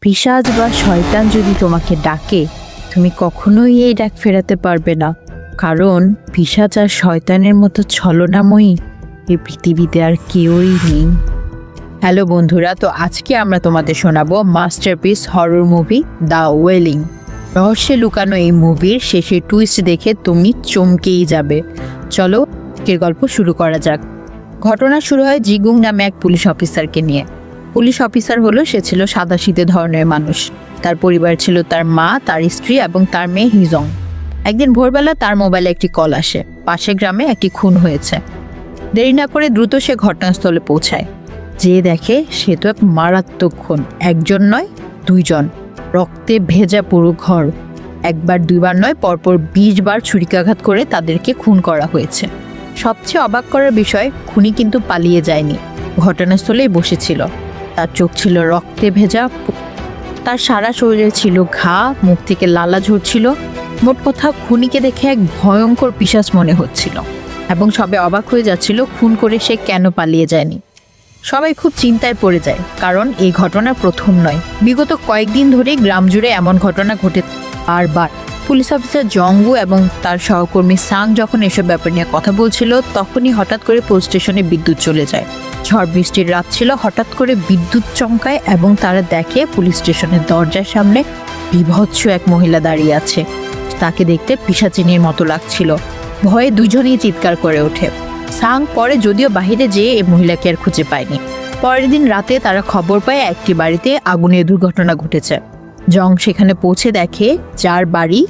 পিশাচ বা শয়তান যদি তোমাকে ডাকে, তুমি কখনোই এই ডাক ফেরাতে পারবে না, কারণ পিশাচ আর শয়তানের মতো ছলনাময়ী এই পৃথিবীতে আর কেউই নেই। হ্যালো বন্ধুরা, তো আজকে আমরা তোমাদের শোনাবো masterpiece horror movie the wailing. রহস্যে লুকানো এই মুভির শেষে টুইস্ট দেখে তুমি চমকেই যাবে। চলো আজকের গল্প শুরু করা যাক। ঘটনা শুরু হয় জিগুং নামে এক পুলিশ অফিসারকে নিয়ে। পুলিশ অফিসার হলো, সে ছিল সাদাসিধে ধরনের মানুষ। তার পরিবার ছিল তার মা, তার স্ত্রী এবং তার মেয়ে হিজং। একদিন ভোরবেলা তার মোবাইলে একটি কল আসে, পাশের গ্রামে একটি খুন হয়েছে। দেরি না করে দ্রুত সে ঘটনাস্থলে পৌঁছায়। যে দেখে সে তো এক মারাত্মক খুন, একজন নয় দুইজন, রক্তে ভেজা পুরো ঘর। একবার দুইবার নয়, পরপর 20 বার ছুরিকাঘাত করে তাদেরকে খুন করা হয়েছে। সবচেয়ে অবাক করার বিষয়, খুনি কিন্তু পালিয়ে যায়নি, ঘটনাস্থলেই বসেছিল। তার চোখ ছিল রক্তে ভেজা, তার সারা শরীরে ছিল ঘা, মুখ থেকে লালা ঝরছিল। মোট কথা, খুনিকে দেখে এক ভয়ঙ্কর পিশাচ মনে হচ্ছিল এবং সবাই অবাক হয়ে যাচ্ছিল খুন করে সে কেন পালিয়ে যায়নি। সবাই খুব চিন্তায় পড়ে যায়, কারণ এই ঘটনা প্রথম নয়। বিগত কয়েকদিন ধরে গ্রাম জুড়ে এমন ঘটনা ঘটে বারবার। পুলিশ অফিসার জংগু এবং তার সহকর্মী সাং যখন এসব ব্যাপার নিয়ে কথা বলছিল, তখনই হঠাৎ করে পুলিশ স্টেশনে বিদ্যুৎ চলে যায়। ঝড় বৃষ্টির রাত ছিল, হঠাৎ করে বিদ্যুৎ চমকায় এবং তারা দেখে পুলিশ স্টেশনের দরজার সামনে বিভৎস এক মহিলা দাঁড়িয়ে আছে। তাকে দেখতে পিশাচিনীর মতো লাগছিল। ভয়ে দুজনেই চিৎকার করে ওঠে। সাং পরে যদিও বাহিরে যেয়ে এই মহিলাকে আর খুঁজে পায়নি। পরের দিন রাতে তারা খবর পায় একটি বাড়িতে আগুনের দুর্ঘটনা ঘটেছে। জং সেখানে পৌঁছে দেখে যার বাড়ি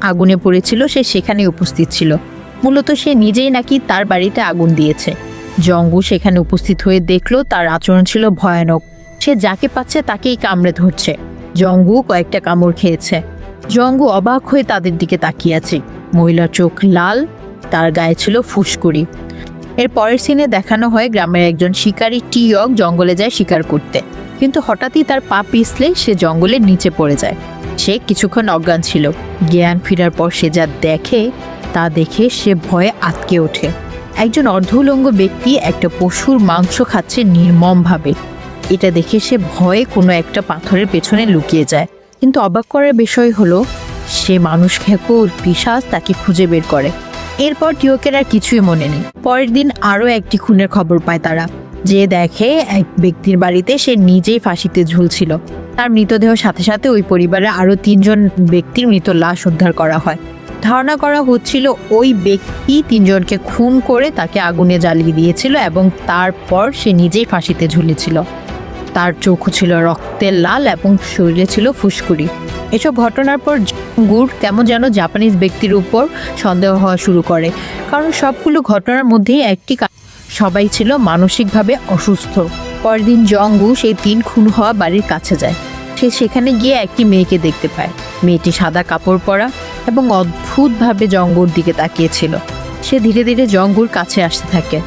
আগুনে পড়েছিল সে সেখানে উপস্থিত ছিল। মূলত সে নিজেই নাকি তার বাড়িতে আগুন দিয়েছে। জঙ্গু সেখানে উপস্থিত হয়ে দেখলো তার আচরণ ছিল ভয়ানক। সে যাকে পাচ্ছে তাকেই কামড়ে ধরছে। জঙ্গু কয়েকটা কামড় খেয়েছে। জঙ্গু অবাক হয়ে তাদের দিকে তাকিয়ে আছে। মহিলার চোখ লাল, তার গায়ে ছিল ফুসকুড়ি। এর পরের সিনে দেখানো হয় গ্রামের একজন শিকারী টিয়ক জঙ্গলে যায় শিকার করতে, কিন্তু হঠাৎই তার পা পিছলে সে জঙ্গলের নিচে পড়ে যায়। সে কিছুক্ষণ অজ্ঞান ছিল। জ্ঞান ফেরার পর সে যা দেখে তা দেখে সে ভয়ে আটকে ওঠে। একজন অর্ধউলঙ্গ ব্যক্তি একটা পশুর মাংস খাচ্ছে নির্মমভাবে। এটা দেখে সে ভয়ে কোনো একটা পাথরের পেছনে লুকিয়ে যায়। কিন্তু অবাক করার বিষয় হলো, সে মানুষ খেকোর পিশাচ তাকে খুঁজে বের করে। এরপর টিওকের আর কিছুই মনে নেই। পরের দিন আরও একটি খুনের খবর পায় তারা। যে দেখে এক ব্যক্তির বাড়িতে সে নিজেই ফাঁসিতে ঝুলছিল। তার মৃতদেহের সাথে সাথে ওই পরিবারে আরও 3 জন ব্যক্তির মৃত লাশ উদ্ধার করা হয়। ধারণা করা হচ্ছিল ওই ব্যক্তি 3 জনকে খুন করে তাকে আগুনে জ্বালিয়ে দিয়েছিল এবং তারপর সে নিজেই ফাঁসিতে ঝুলেছিল। তার চোখও ছিল রক্তের লাল এবং শরীরে ছিল ফুসকুড়ি। এসব ঘটনার পর জঙ্গুর কেমন যেন জাপানিজ ব্যক্তির উপর সন্দেহ হওয়া শুরু করে, কারণ সবগুলো ঘটনার মধ্যেই একটি সবাই ছিল মানসিকভাবে অসুস্থ। পরের দিন জঙ্গু সেই 3 খুন হওয়া বাড়ির কাছে যায়। সে সেখানে গিয়ে একটি মেয়েকে দেখতে পায়। মেয়েটি সাদা কাপড় পরা এবং অদ্ভুতভাবে জঙ্গুর দিকে তাকিয়েছিল। সে ধীরে ধীরে জঙ্গুর কাছে আসতে থাকে।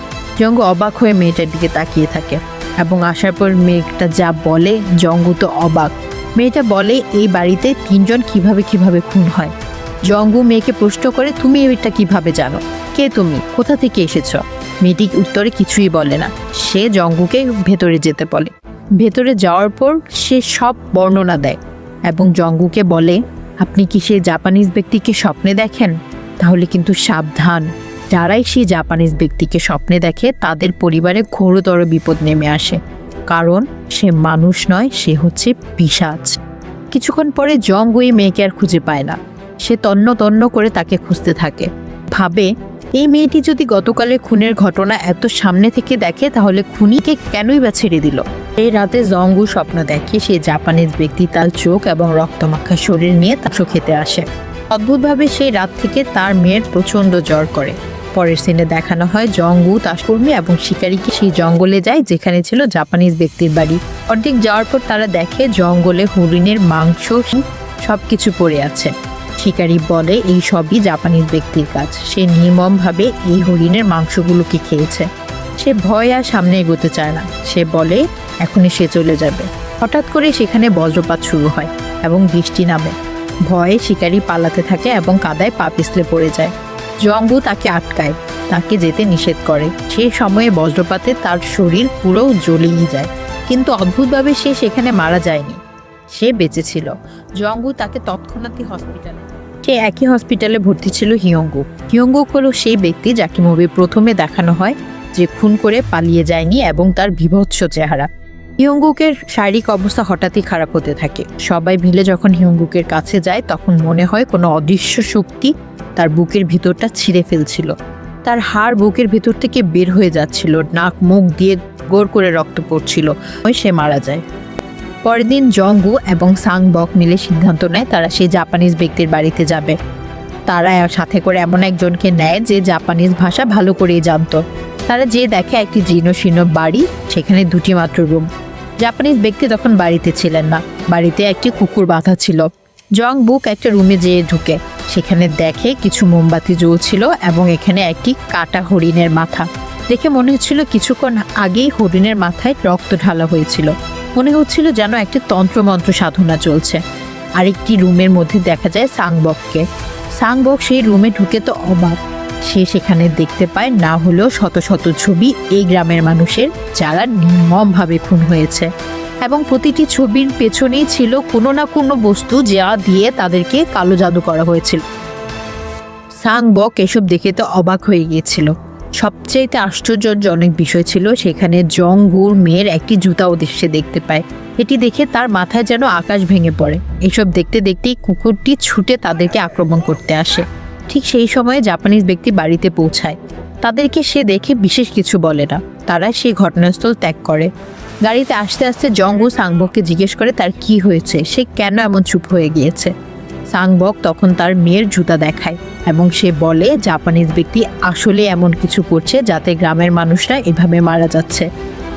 জঙ্গু অবাক হয়ে মেয়েটার দিকে তাকিয়ে থাকে এবং আসার পর মেয়েটা যা বলে, জঙ্গু তো অবাক। মেয়েটা বলে এই বাড়িতে 3 জন কিভাবে খুন হয়। জঙ্গু মেয়েকে প্রশ্ন করে, তুমি এটা কিভাবে জানো? কে তুমি? কোথা থেকে এসেছো? মেয়েটি উত্তরে কিছুই বলে না। সে জঙ্গুকে ভেতরে যেতে বলে। ভেতরে যাওয়ার পর সে সব বর্ণনা দেয় এবং জঙ্গুকে বলে, আপনি কি সেই জাপানিজ ব্যক্তিকে স্বপ্নে দেখেন? তাহলে কিন্তু সাবধান, যারাই সেই জাপানিজ ব্যক্তিকে স্বপ্নে দেখে তাদের পরিবারে ঘোরতর বিপদ নেমে আসে, কারণ সে মানুষ নয়, সে হচ্ছে পিশাচ। কিছুক্ষণ পরে জঙ্গু এই মেয়েকে আর খুঁজে পায় না। সে তন্ন তন্ন করে তাকে খুঁজতে থাকে। ভাবে, এই মেয়েটি যদি গতকালের খুনের ঘটনা এত সামনে থেকে দেখে, তাহলে খুনিকে কেনই বা ছেড়ে দিল? এই রাতে জঙ্গু স্বপ্ন দেখে সে জাপানিজ ব্যক্তি তার চোখ এবং রক্তমাখা শরীর নিয়ে তাকে খেতে আসে। অদ্ভুতভাবে সেই রাত থেকে তার মেয়ের প্রচণ্ড জ্বর করে। পরের সিনে দেখানো হয় জঙ্গু তার কর্মী এবং শিকারীকে সেই জঙ্গলে যায় যেখানে ছিল জাপানিজ ব্যক্তির বাড়ি। অর্ধেক যাওয়ার পর তারা দেখে জঙ্গলে হরিণের মাংস সবকিছু পড়ে আছে। শিকারী বলে এই সবই জাপানিজ ব্যক্তির কাজ। সে নির্মমভাবে এই হরিণের মাংসগুলোকে খেয়েছে। সে ভয় আর সামনে এগোতে চায় না। সে বলে এখনই সে চলে যাবে। হঠাৎ করে সেখানে বজ্রপাত শুরু হয় এবং বৃষ্টি নামে। ভয়ে শিকারী পালাতে থাকে এবং কাদায় পা পিছলে পড়ে যায়। জঙ্গু তাকে আটকায়, তাকে যেতে নিষেধ করে। সেই সময়ে বজ্রপাতে তার শরীর পুরো জ্বলেই যায়, কিন্তু অদ্ভুতভাবে সে সেখানে মারা যায়নি। সে বেঁচে ছিল। জংগু তাকে তৎক্ষণাৎই হসপিটালে, সে একই হসপিটালে ভর্তি ছিল হিয়ংগুক। হিয়ংগুক হলো সেই ব্যক্তি যাকে মুভি প্রথমে দেখানো হয়, যে খুন করে পালিয়ে যায়নি এবং তার বিভৎস চেহারা। হিয়ংগুকের শারীরিক অবস্থা হঠাৎই খারাপ হতে থাকে। সবাই মিলে যখন হিয়ংগুকের কাছে যায় তখন মনে হয় কোনো অদৃশ্য শক্তি তার বুকের ভিতরটা ছিঁড়ে ফেলছিল। তার হাড় বুকের ভিতর থেকে বের হয়ে যাচ্ছিল, নাক মুখ দিয়ে গোড় করে রক্ত পড়ছিল। সে মারা যায়। পরের দিন জংগু এবং সাংবক মিলে সিদ্ধান্ত নেয় তারা সেই জাপানিজ ব্যক্তির বাড়িতে যাবে। তারা সাথে করে এমন একজনকে নেয় যে জাপানিজ ভাষা ভালো করেই জানতো। তারা যে দেখে একটি জীর্ণশীর্ণ বাড়ি, সেখানে দুটি মাত্র রুম। জাপানিজ ব্যক্তি তখন বাড়িতে ছিলেন না, বাড়িতে একটি কুকুর বাঁধা ছিল। জংবুক একটা রুমে যেয়ে ঢুকে, সেখানে দেখে কিছু মোমবাতি জ্বলছিল এবং এখানে একটি কাটা হরিণের মাথা। দেখে মনে হচ্ছিল কিছুক্ষণ আগেই হরিণের মাথায় রক্ত ঢালা হয়েছিল। মনে হচ্ছিল যেন একটি তন্ত্রমন্ত্র সাধনা চলছে। আরেকটি রুমের মধ্যে দেখা যায় সাংবককে। সাংবক সেই রুমে ঢুকে তো অবাক। সে সেখানে দেখতে পায় না হলেও শত শত ছবি এই গ্রামের মানুষের, যারা নির্মমভাবে খুন হয়েছে, এবং প্রতিটি ছবির পেছনেই ছিল কোনো না কোনো বস্তু যা দিয়ে তাদেরকে কালো জাদু করা হয়েছিল। সাংবক এসব দেখে তো অবাক হয়ে গিয়েছিল। সবচেয়ে আশ্চর্যজনক বিষয় ছিল সেখানে জংগুর মেয়ের একটি জুতা সে দেখতে পায়। এটি দেখে তার মাথায় যেন আকাশ ভেঙে পড়ে। এসব দেখতে দেখতেই কুকুরটি ছুটে তাদেরকে আক্রমণ করতে আসে। ঠিক সেই সময়ে জাপানিজ ব্যক্তি বাড়িতে পৌঁছায়। তাদেরকে সে দেখে বিশেষ কিছু বলে না, তারা সেই ঘটনাস্থল ত্যাগ করে। গাড়িতে আসতে আসতে জংগু সাংবককে জিজ্ঞেস করে তার কি হয়েছে, সে কেন এমন চুপ হয়ে গিয়েছে। সাংবক তখন তার মেয়ের জুতা দেখায় এবং সে বলে জাপানিজ ব্যক্তি আসলে এমন কিছু করছে যাতে গ্রামের মানুষরা এভাবে মারা যাচ্ছে।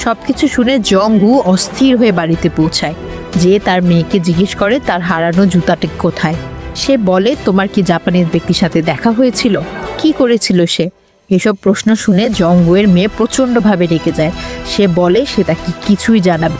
সবকিছু শুনে জংগু অস্থির হয়ে বাড়িতে পৌঁছায়, যে তার মেয়েকে জিজ্ঞেস করে তার হারানো জুতাটি কোথায়। সে বলে, তোমার কি জাপানিজ ব্যক্তির সাথে দেখা হয়েছিল, কি করেছিল সে? এসব প্রশ্ন শুনে জংগুয়ের মেয়ে প্রচণ্ডভাবে রেগে যায়। সে বলে সে তাকে কিছুই জানাবে।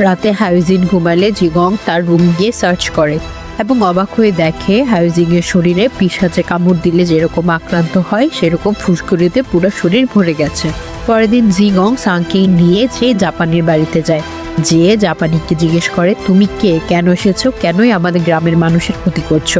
রাতে হাইজিন ঘুমালে জিগং তার রুম গিয়ে সার্চ করে এবং অবাক হয়ে দেখে হাইজিংয়ের শরীরে পিশাচে কামড় দিলে যেরকম আক্রান্ত হয় সেরকম ফুসকুড়িতে পুরো শরীর ভরে গেছে। পরের দিন জিগং সাংকে নিয়ে সে জাপানির বাড়িতে যায়। যে জাপানিকে জিজ্ঞেস করে, তুমি কে, কেন এসেছো, কেনই আমাদের গ্রামের মানুষের ক্ষতি করছো?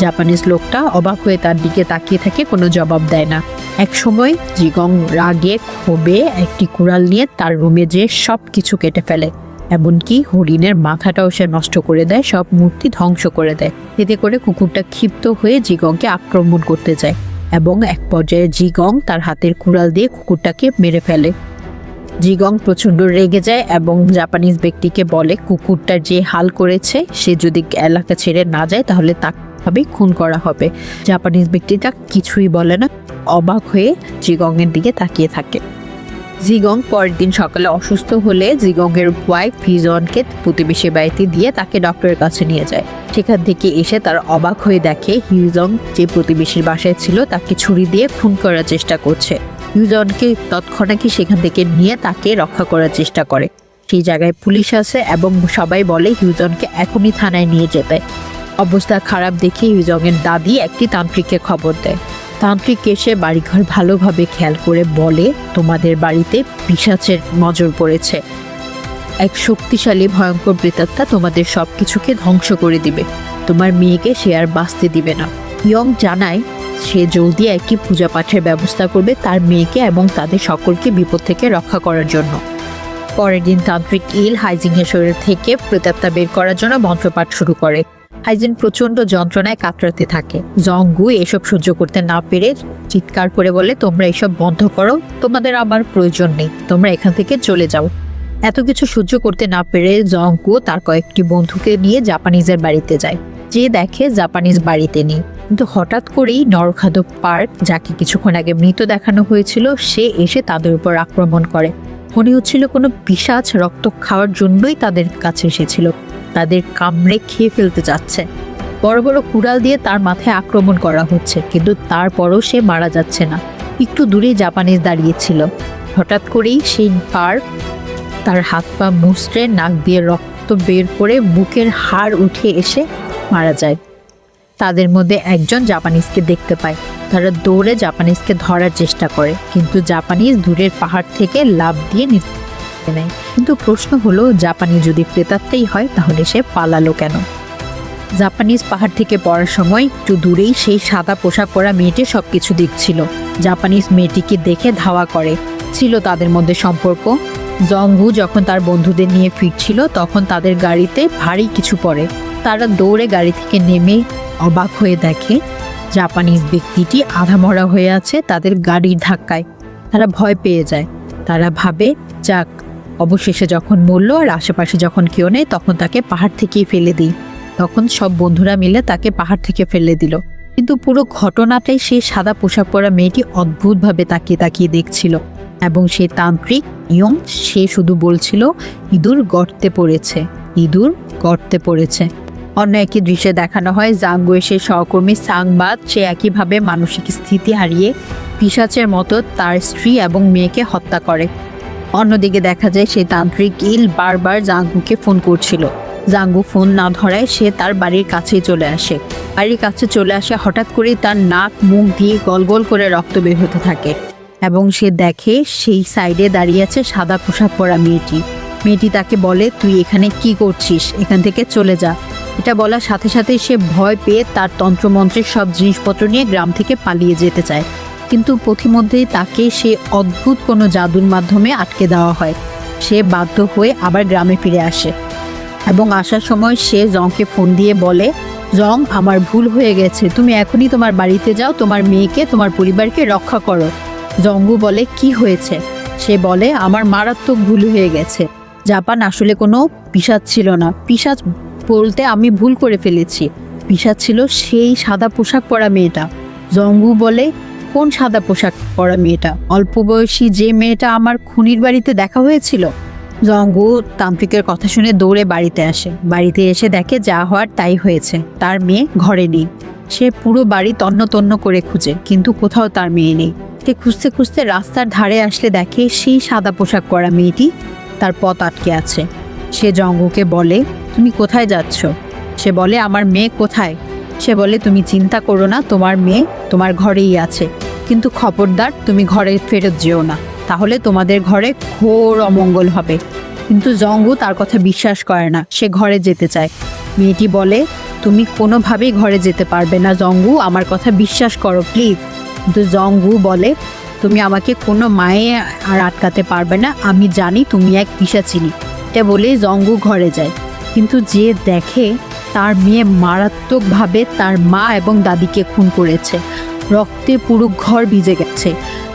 জাপানিজ লোকটা অবাক হয়ে তার দিকে তাকিয়ে থাকে, কোনো জবাব দেয় না। এক সময় জিগং রাগে ক্ষোভে একটি কুড়াল নিয়ে তার রুমে যেয়ে সব কিছু কেটে ফেলে, এমনকি হরিণের মাথাটাও সে নষ্ট করে দেয়, সব মূর্তি ধ্বংস করে দেয়। এতে করে কুকুরটা ক্ষিপ্ত হয়ে জিগংকে আক্রমণ করতে যায় এবং এক পর্যায়ে জিগং তার হাতের কুড়াল দিয়ে কুকুরটাকে মেরে ফেলে। জিগং প্রচণ্ড রেগে যায় এবং জাপানিজ ব্যক্তিকে বলে কুকুরটার যে হাল করেছে সে যদি এলাকা ছেড়ে না যায় তাহলে তাকেই খুন করা হবে। জাপানিজ ব্যক্তিটা কিছুই বলে না, অবাক হয়ে জিগংয়ের দিকে তাকিয়ে থাকে। জিগং পরের দিন সকালে অসুস্থ হলে জিগংয়ের ওয়াইফ হিজনকে প্রতিবেশী বাড়িতে দিয়ে তাকে ডক্টরের কাছে নিয়ে যায়। সেখান থেকে এসে তার অবাক হয়ে দেখে হিজং যে প্রতিবেশীর বাসায় ছিল তাকে ছুরি দিয়ে খুন করার চেষ্টা করছে। হিজনকে তৎক্ষণাৎ সেখান থেকে নিয়ে তাকে রক্ষা করার চেষ্টা করে। সেই জায়গায় পুলিশ আসে এবং সবাই বলে হিজনকে এখনই থানায় নিয়ে যেতে। অবস্থা খারাপ দেখে হিজংয়ের দাদি একটি তান্ত্রিককে খবর দেয়। তান্ত্রিক এসে বাড়িঘর ভালোভাবে খেয়াল করে বলে, তোমাদের বাড়িতে পিশাচের নজর পড়েছে। এক শক্তিশালী ভয়ঙ্কর প্রেতাত্মা তোমাদের সব কিছুকে ধ্বংস করে দিবে। তোমার মেয়েকে সে আর বাঁচতে দিবে না। ইয়ং জানায় সে জলদি একটি পূজা পাঠের ব্যবস্থা করবে তার মেয়েকে এবং তাদের সকলকে বিপদ থেকে রক্ষা করার জন্য। পরের দিন তান্ত্রিক হাইজিংয়ের শরীর থেকে প্রেতাত্মা বের করার জন্য মন্ত্রপাঠ শুরু করে। হাইজিন প্রচণ্ড যন্ত্রণায় কাতরাতে থাকে। জংগু এসব সহ্য করতে না পেরে চিৎকার করে বলে, তোমরা এসব বন্ধ করো, তোমাদের আমার প্রয়োজন নেই, তোমরা এখান থেকে চলে যাও। এত কিছু সহ্য করতে না পেরে জংগু তার কয়েকটি বন্ধুকে নিয়ে জাপানিজের বাড়িতে যায়। যে দেখে জাপানিজ বাড়িতে নেই, কিন্তু হঠাৎ করেই নরখাদক পার্ক, যাকে কিছুক্ষণ আগে মৃত দেখানো হয়েছিল, সে এসে তাদের উপর আক্রমণ করে। মনে হচ্ছিল কোনো পিশাচ রক্ত খাওয়ার জন্যই তাদের কাছে এসেছিল, তাদের কামড়ে খেয়ে ফেলতে যাচ্ছে। বড় বড় কুড়াল দিয়ে তার মাথায় আক্রমণ করা হচ্ছে, কিন্তু তারপরও সে মারা যাচ্ছে না। একটু দূরে জাপানিজ দাঁড়িয়েছিল। হঠাৎ করেই সেই পার্ক তার হাত পা মুচড়ে নাক দিয়ে রক্ত বের করে বুকের হাড় উঠে এসে মারা যায়। তাদের মধ্যে একজন জাপানিজকে দেখতে পায়। তারা দৌড়ে জাপানিজকে ধরার চেষ্টা করে, কিন্তু জাপানিজ দূরের পাহাড় থেকে লাফ দিয়ে নেয়। কিন্তু প্রশ্ন হলো, জাপানি যদি প্রেতাত্মাই হয় তাহলে সে পালালো কেন? জাপানিজ পাহাড় থেকে পড়ার সময় একটু দূরেই সেই সাদা পোশাক পরা মেয়েটি সবকিছু দেখছিল। জাপানিজ মেয়েটিকে দেখে ধাওয়া করে। ছিল তাদের মধ্যে সম্পর্ক। জংহু যখন তার বন্ধুদের নিয়ে ফিরছিল তখন তাদের গাড়িতে ভারী কিছু পড়ে। তারা দৌড়ে গাড়ি থেকে নেমে অবাক হয়ে দেখে জাপানিজ ব্যক্তিটি আধামরা হয়ে আছে তাদের গাড়ির ধাক্কায়। তারা ভয় পেয়ে যায়। তারা ভাবে, যাক, অবশেষে যখন মরল আর আশেপাশে যখন কেউ নেই তখন তাকে পাহাড় থেকেই ফেলে দিই। তখন সব বন্ধুরা মিলে তাকে পাহাড় থেকে ফেলে দিল। কিন্তু পুরো ঘটনাটাই সেই সাদা পোশাক পরা মেয়েটি অদ্ভুতভাবে তাকিয়ে তাকিয়ে দেখছিল। এবং সেই তান্ত্রিক ইয়ং, সে শুধু বলছিল, ইঁদুর গর্তে পড়েছে, ইঁদুর গর্তে পড়েছে। অন্য একই দৃশ্যে দেখানো হয় জাঙ্গু এসে সহকর্মী সাংবাদ, সে একইভাবে মানসিক স্থিতি হারিয়ে পিশাচের মতো তার স্ত্রী এবং মেয়েকে হত্যা করে। অন্যদিকে দেখা যায় সেই তান্ত্রিক ইল বারবার জাঙ্গুকে ফোন করছিল। জাঙ্গু ফোন না ধরায় সে তার বাড়ির কাছেই চলে আসে। বাড়ির কাছে চলে আসে হঠাৎ করেই তার নাক মুখ দিয়ে গলগল করে রক্ত বের হতে থাকে এবং সে দেখে সেই সাইডে দাঁড়িয়ে আছে সাদা পোশাক পরা মেয়েটি। মেয়েটি তাকে বলে, তুই এখানে কি করছিস, এখান থেকে চলে যা। এটা বলার সাথে সাথেই সে ভয় পেয়ে তার তন্ত্রমন্ত্রের সব জিনিসপত্র নিয়ে গ্রাম থেকে পালিয়ে যেতে চায়। কিন্তু পথিমধ্যেই তাকে সে অদ্ভুত কোনো জাদুর মাধ্যমে আটকে দেওয়া হয়। সে বাধ্য হয়ে আবার গ্রামে ফিরে আসে এবং আসার সময় সে জংকে ফোন দিয়ে বলে, জং, আমার ভুল হয়ে গেছে, তুমি এখনই তোমার বাড়িতে যাও, তোমার মেয়েকে, তোমার পরিবারকে রক্ষা করো। জঙ্গু বলে, কি হয়েছে? সে বলে, আমার মারাত্মক ভুল হয়ে গেছে। জাপান আসলে কোনো পিশাচ ছিল না। পিশাচ বলতে আমি ভুল করে ফেলেছি। পিশাচ ছিল সেই সাদা পোশাক পরা মেয়েটা। জঙ্গু বলে, কোন সাদা পোশাক পরা মেয়েটা? অল্প বয়সী যে মেয়েটা আমার খুনির বাড়িতে দেখা হয়েছিল? জঙ্গু তান্ত্রিকের কথা শুনে দৌড়ে বাড়িতে আসে। বাড়িতে এসে দেখে যা হওয়ার তাই হয়েছে, তার মেয়ে ঘরে নেই। সে পুরো বাড়ি তন্ন তন্ন করে খুঁজে, কিন্তু কোথাও তার মেয়ে নেই। সে খুঁজতে খুঁজতে রাস্তার ধারে আসলে দেখে সেই সাদা পোশাক পরা মেয়েটি তার পথ আটকে আছে। সে জঙ্গুকে বলে, তুমি কোথায় যাচ্ছ? সে বলে, আমার মেয়ে কোথায়? সে বলে, তুমি চিন্তা করো না, তোমার মেয়ে তোমার ঘরেই আছে, কিন্তু খবরদার তুমি ঘরে ফেরত যেও না, তাহলে তোমাদের ঘরে ঘোর অমঙ্গল হবে। কিন্তু জঙ্গু তার কথা বিশ্বাস করে না, সে ঘরে যেতে চায়। মেয়েটি বলে, তুমি কোনোভাবেই ঘরে যেতে পারবে না জঙ্গু, আমার কথা বিশ্বাস করো প্লিজ। কিন্তু জঙ্গু বলে, তুমি আমাকে কোনো মায়ে আর আটকাতে পারবে না, আমি জানি তুমি এক পিশাচিনী। এটা বলে জঙ্গু ঘরে যায়, কিন্তু যে দেখে তার মেয়ে মারাত্মকভাবে তার মা এবং দাদিকে খুন করেছে। রক্তে পুরো ঘর ভিজে গেছে,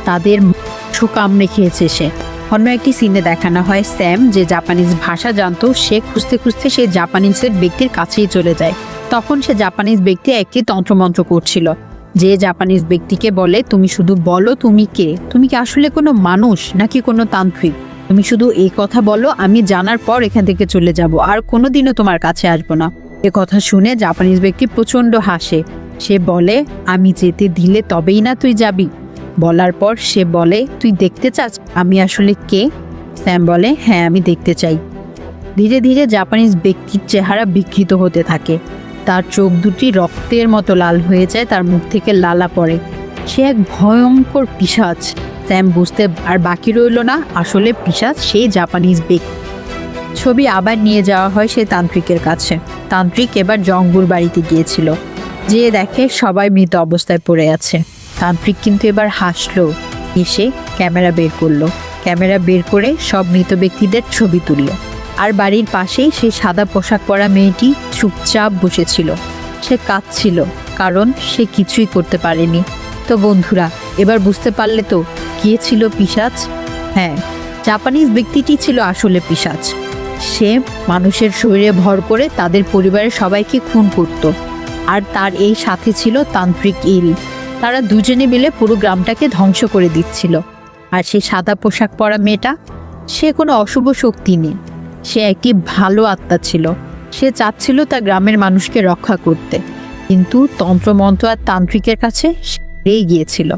তাদের কামড়ে খেয়েছে সে। অন্য একটি সিনে দেখানো হয় স্যাম, যে জাপানিজ ভাষা জানতো, সে খুঁজতে খুঁজতে সে জাপানিজের ব্যক্তির কাছেই চলে যায়। তখন সে জাপানিজ ব্যক্তি একটি তন্ত্রমন্ত্র করছিল, যে জাপানিজ ব্যক্তিকে বলে, তুমি শুধু বলো তুমি কে, তুমি কি আসলে কোনো মানুষ নাকি কোনো তান্ত্রিক? তুমি শুধু এই কথা বলো, আমি জানার পর এখান থেকে চলে যাব, আর কোনোদিনও তোমার কাছে আসবো না। এ কথা শুনে জাপানিজ ব্যক্তি প্রচণ্ড হাসে। সে বলে, আমি যেতে দিলে তবেই না তুই যাবি? বলার পর সে বলে, তুই দেখতে চাস আমি আসলে কে? স্যাম বলে, হ্যাঁ, আমি দেখতে চাই। ধীরে ধীরে জাপানিজ ব্যক্তির চেহারা বিকৃত হতে থাকে। তার চোখ দুটি রক্তের মতো লাল হয়ে যায়, তার মুখ থেকে লালা পড়ে। সে এক ভয়ঙ্কর পিশাচ। স্যাম বুঝতে আর বাকি রইল না, আসলে পিশাচ সেই জাপানিজ ব্যক্তি। ছবি আবার নিয়ে যাওয়া হয় সেই তান্ত্রিকের কাছে। তান্ত্রিক এবার জঙ্গুর বাড়িতে গিয়েছিল, যে দেখে সবাই মৃত অবস্থায় পড়ে আছে। তান্ত্রিক কিন্তু এবার হাসলো, এসে ক্যামেরা বের করলো। ক্যামেরা বের করে সব মৃত ব্যক্তিদের ছবি তুলল। আর বাড়ির পাশেই সেই সাদা পোশাক পরা মেয়েটি চুপচাপ বসেছিল। সে কাঁদছিল, কারণ সে কিছুই করতে পারেনি। তো বন্ধুরা, এবার বুঝতে পারলে তো কে ছিল পিশাচ? হ্যাঁ, জাপানিজ ব্যক্তিটি ছিল আসলে পিশাচ। সে মানুষের শরীরে ভর করে তাদের পরিবারের সবাইকে খুন করত। আর তার এই সাথে ছিল তান্ত্রিক ইল। তারা দুজনে মিলে পুরো গ্রামটাকে ধ্বংস করে দিচ্ছিল। আর সেই সাদা পোশাক পরা মেয়েটা, সে কোনো অশুভ শক্তি নেই, সে একটি ভালো আত্মা ছিল। সে চাচ্ছিল তার গ্রামের মানুষকে রক্ষা করতে, কিন্তু তন্ত্রমন্ত্র আর তান্ত্রিকের কাছে সে গিয়েছিল।